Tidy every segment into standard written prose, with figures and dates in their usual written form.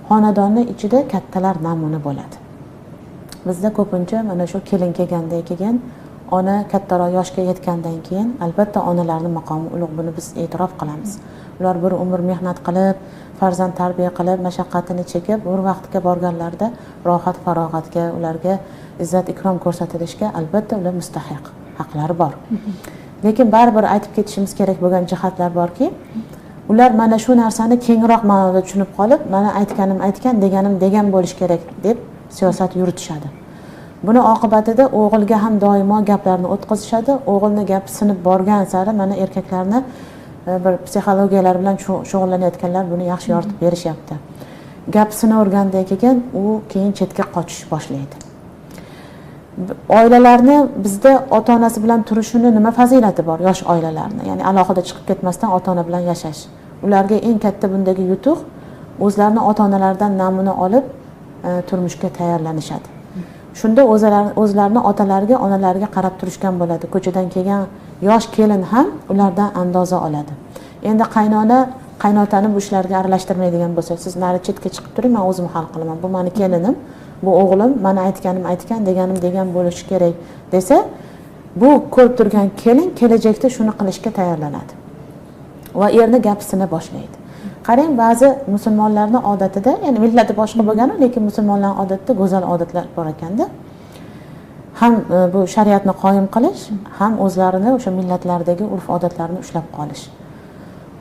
xonadonni ichida kattalar namuna bo'ladi. Bizda ko'pincha mana shu kelin kelgandan keyin, ona kattaroq yoshga yetgandan keyin albatta onalarning maqomi ulug', buni biz e'tirof qilamiz. Ular bir umr mehnat qilib, farzand tarbiya qilib, mashaqqatini chekib, bir vaqtga borganlarda rohat farog'atga, ularga izzat ikrom ko'rsatilishga albatta ular mustahiq, haqlari bor. Lekin baribir aytib ketishimiz kerak bo'lgan jihatlar borki, ular mana shu narsani kengroq ma'noda tushunib qolib, mana aytganim aytgan, deganim degan bo'lish kerak deb siyosat yuritishadi. Buni oqibatida o'g'ilga ham doimo gaplarni o'tkazishadi. O'g'ilni gapi sinib borgan sari mana erkaklarni bir psixologiyalar bilan shug'ullanayotganlar buni yaxshi yoritib berishyapti. Gap sinavergandan keyin u keyin chetga qochish boshlaydi. Oilalarni bizda ota-onasi bilan turishini nima fazilati bor yosh oilalarni? Ya'ni alohida chiqib ketmasdan ota-ona bilan yashash. Ularga eng katta bundagi yutuq o'zlarini ota-onalaridan namuna olib turmushga tayyorlanishadi. Shunda o'zlarini otalariga, onalariga qarab turishgan bo'ladi. Ko'chadan kelgan yosh kelin ham ulardan andoza oladi. Endi qaynona qaynotani bu ishlarga aralashtirmaydigan bo'lsa, siz nari chetga chiqib turing, men o'zim hal qilaman. Bu meni kelinim, bu o'g'lim, mana aytganim aytgan, deganim degan bo'lishi kerak desa, bu ko'rib turgan kelin kelajakda shuni qilishga tayyorlanadi. Va erni gapini boshlaydi. Qarang, ba'zi musulmonlarning odatida, ya'ni millati boshqa bo'lgani, lekin musulmonlarning odatida go'zal odatlar bor ekanda. Ham bu shariatni qoyim qilish, ham o'zlarini o'sha millatlardagi urf-odatlarni ushlab qolish.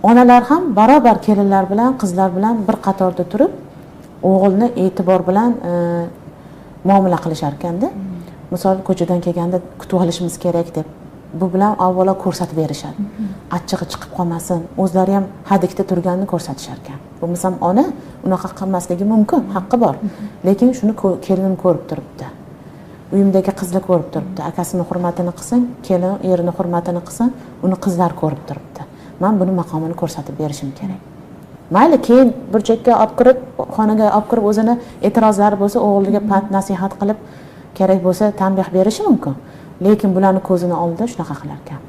Onalar ham barobar kelinlar bilan, qizlar bilan bir qatorda turib, o'g'ilni e'tibor bilan muomala qilishar ekanda. Misol ko'chadan kelganda kutib olishimiz kerak deb bu bilan avvalo ko'rsatib berishadi. Achchig'i chiqib qolmasin, o'zlari ham hadikda turganini ko'rsatishar ekan. Bo'lmasam ona unaqa qilmasligi mumkin, haqqi bor. Lekin shuni kelinim ko'rib turibdi. Uyimdagi qizlar ko'rib turibdi. Akasini hurmatini qilsin, kelin erini hurmatini qilsin, uni qizlar ko'rib turibdi. Men buni maqomini ko'rsatib berishim kerak. Mayli, keyin bir chekka olib kirib, xonaga olib kirib o'zini e'tirozlari bo'lsa, o'g'liga pand nasihat qilib, kerak bo'lsa tanbeh berishi mumkin. Lekin bularni ko'zini oldida shunaqa qilar ekan.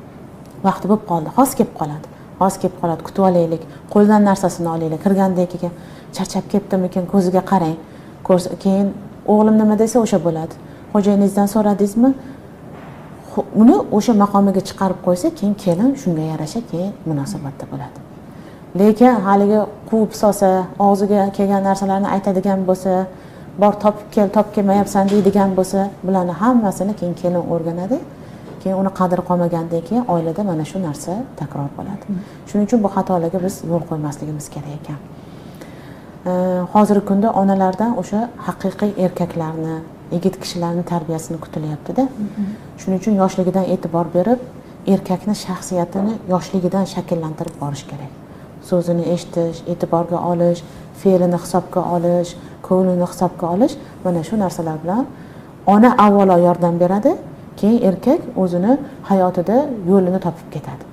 Vaqti bo'lib qoldi, xos kelib qoladi. Xos kelib qoladi, kutib olaylik, qo'ldan narsasini olaylik. Kirgandan keyin charchab ketdimikin, ko'ziga qarang. Keyin o'g'lim nima desa o'sha bo'ladi. Xo'jayiningizdan so'radingizmi? Uni o'sha maqomiga chiqarib qo'ysa, keyin kelin shunga yarasha keyin munosabatda bo'ladi. Lekin haligi quvib solsa, og'ziga kelgan narsalarni aytadigan bo'lsa, bor topib kelmayapsan deydigan bo'lsa, bularni hammasini keyin kelin o'rganadi. Keyin uni qadri qolmagandan keyin oilada mana shu narsa takror bo'ladi. Shuning uchun bu xatolarga biz yo'l qo'ymasligimiz kerak ekan. Hozirgi kunda onalardan o'sha haqiqiy erkaklarni, yigit kishilarni tarbiyasini kutilyapti-da. Shuning uchun yoshligidan e'tibor berib, erkakni shaxsiyatini yoshligidan shakllantirib borish kerak. So'zini eshitish, e'tiborga olish, fe'lini hisobga olish, ko'nglini hisobga olish, mana shu narsalar bilan ona avvalo yordam beradi, keyin erkak o'zini hayotida yo'lini topib ketadi.